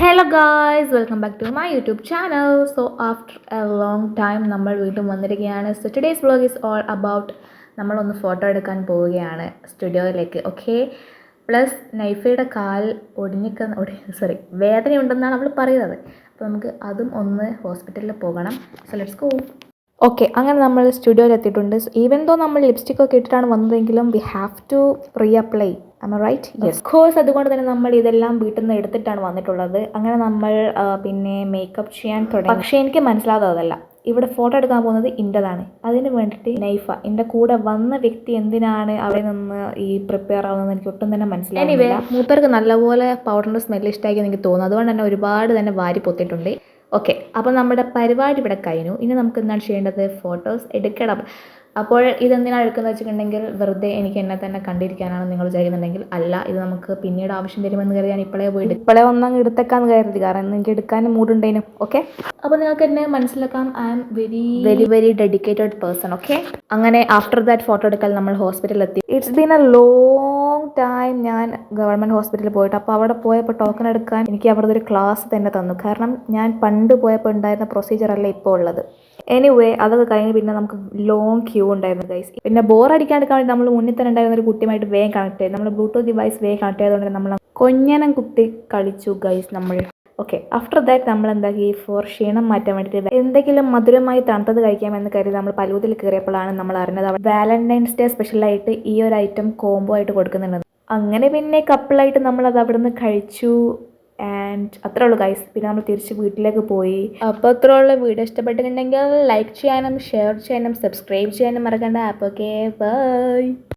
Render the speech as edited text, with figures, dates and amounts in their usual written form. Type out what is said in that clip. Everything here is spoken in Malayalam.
Hello guys, welcome back to my YouTube channel. So after a long time നമ്മൾ വീണ്ടും വന്നിരിക്കുകയാണ്. So today's vlog is all about നമ്മളൊന്ന് ഫോട്ടോ എടുക്കാൻ പോവുകയാണ് സ്റ്റുഡിയോയിലേക്ക്. ഓക്കെ, പ്ലസ് നൈഫയുടെ കാൽ വേദനയുണ്ടെന്നാണ് അവൾ പറയുന്നത്. അപ്പോൾ നമുക്ക് അതും ഒന്ന് ഹോസ്പിറ്റലിൽ പോകണം. So let's go. ഓക്കെ, അങ്ങനെ നമ്മൾ സ്റ്റുഡിയോയിൽ എത്തിയിട്ടുണ്ട്. ഈവൻ ദോ നമ്മൾ ലിപ്സ്റ്റിക്കൊക്കെ ഇട്ടിട്ടാണ് വന്നതെങ്കിലും we have to reapply. Am I right? Yes, course. അതുകൊണ്ട് തന്നെ നമ്മൾ ഇതെല്ലാം വീട്ടിൽ നിന്ന് എടുത്തിട്ടാണ് വന്നിട്ടുള്ളത്. അങ്ങനെ നമ്മൾ പിന്നെ മേക്കപ്പ് ചെയ്യാൻ തുടങ്ങി. പക്ഷേ എനിക്ക് മനസ്സിലാകാതല്ല, ഇവിടെ ഫോട്ടോ എടുക്കാൻ പോകുന്നത് ഇൻ്റെതാണ്. അതിന് വേണ്ടിയിട്ട് നൈഫ എൻ്റെ കൂടെ വന്ന വ്യക്തി എന്തിനാണ് അവിടെ നിന്ന് ഈ പ്രിപ്പയർ ആവുന്നത് എനിക്ക് ഒട്ടും തന്നെ മനസ്സിലായില്ല. എനിവേ, മൂപ്പർക്ക് നല്ലപോലെ പൗഡറിൻ്റെ സ്മെല്ല് ഇഷ്ടമാക്കി എനിക്ക് തോന്നുന്നു. അതുകൊണ്ട് തന്നെ ഒരുപാട് തന്നെ വാരി പൊത്തിയിട്ടുണ്ട്. ഓക്കെ, അപ്പോൾ നമ്മുടെ പരിപാടി ഇവിടെ കഴിഞ്ഞു. ഇനി നമുക്ക് എന്താണ് ചെയ്യേണ്ടത്? ഫോട്ടോസ് എടുക്കണം. അപ്പോൾ ഇതെന്തിനാണ് എടുക്കുന്നത് വെച്ചിട്ടുണ്ടെങ്കിൽ വെറുതെ എനിക്ക് എന്നെ തന്നെ കണ്ടിരിക്കാനാണ് നിങ്ങൾ വിചാരിക്കുന്നുണ്ടെങ്കിൽ അല്ല, ഇത് നമുക്ക് പിന്നീട് ആവശ്യം വരുമെന്ന് കരുതി ഞാൻ ഇപ്പോഴേ ഒന്നങ്ങ് എടുത്തേക്കാന്ന് കരുതി. കാരണം എനിക്ക് എടുക്കാൻ മൂടുണ്ടേനും. ഓക്കെ, അപ്പോൾ നിങ്ങൾക്ക് എന്നെ മനസ്സിലാക്കാം. I am very very very dedicated person. Okay, അങ്ങനെ ആഫ്റ്റർ ദാറ്റ് ഫോട്ടോ എടുക്കാൻ നമ്മൾ ഹോസ്പിറ്റലിൽ എത്തി. It's been a long time ഞാൻ ഗവൺമെൻറ് ഹോസ്പിറ്റലിൽ പോയിട്ട്. അപ്പോൾ അവിടെ പോയപ്പോൾ ടോക്കൺ എടുക്കാൻ എനിക്ക് അവിടെ ഒരു ക്ലാസ് തന്നെ തന്നു. കാരണം ഞാൻ പണ്ട് പോയപ്പോൾ ഉണ്ടായിരുന്ന പ്രൊസീജിയർ അല്ല ഇപ്പോൾ ഉള്ളത്. എനിവേ, അതൊക്കെ കഴിഞ്ഞ് പിന്നെ നമുക്ക് ലോങ് ക്യൂ ഉണ്ടായിരുന്നു ഗൈസ്. പിന്നെ ബോർ അടിക്കാണ്ടിരിക്കാൻ വേണ്ടി നമ്മൾ മുന്നിൽ തന്നെ ഉണ്ടായിരുന്ന ഒരു കുട്ടിയുമായിട്ട് വേഗം കണക്ട് ചെയ്തു. നമ്മൾ ബ്ലൂടൂത്ത് ഡിവൈസ് വേഗം കണക്ട് ചെയ്തുകൊണ്ട് നമ്മൾ കൊഞ്ഞനം കുത്തി കളിച്ചു ഗൈസ് നമ്മൾ. ഓക്കെ, ആഫ്റ്റർ ദാറ്റ് നമ്മൾ എന്താക്കി, ഫോർ ക്ഷീണം മാറ്റാൻ വേണ്ടിയിട്ട് എന്തെങ്കിലും മധുരമായി തണുത്തത് കഴിക്കാമെന്ന് കരുതി നമ്മൾ പലൂതിൽ കയറിയപ്പോഴാണ് നമ്മൾ അറിഞ്ഞത് അവിടെ വാലന്റൈൻസ് ഡേ സ്പെഷ്യലായിട്ട് ഈ ഒരു ഐറ്റം കോംബോ ആയിട്ട് കൊടുക്കുന്നുണ്ട്. അങ്ങനെ പിന്നെ കപ്പിളായിട്ട് നമ്മളത് അവിടെ നിന്ന് കഴിച്ചു. ആൻഡ് അത്രേ ഉള്ളൂ ഗൈസ്. പിന്നെ നമ്മൾ തിരിച്ച് വീട്ടിലേക്ക് പോയി. അപ്പോൾ അത്രേ ഉള്ളൂ. വീഡിയോ ഇഷ്ടപ്പെട്ടിട്ടുണ്ടെങ്കിൽ ലൈക്ക് ചെയ്യാനും ഷെയർ ചെയ്യാനും സബ്സ്ക്രൈബ് ചെയ്യാനും മറക്കണ്ട. അപ്പോൾ ഓക്കെ, ബൈ.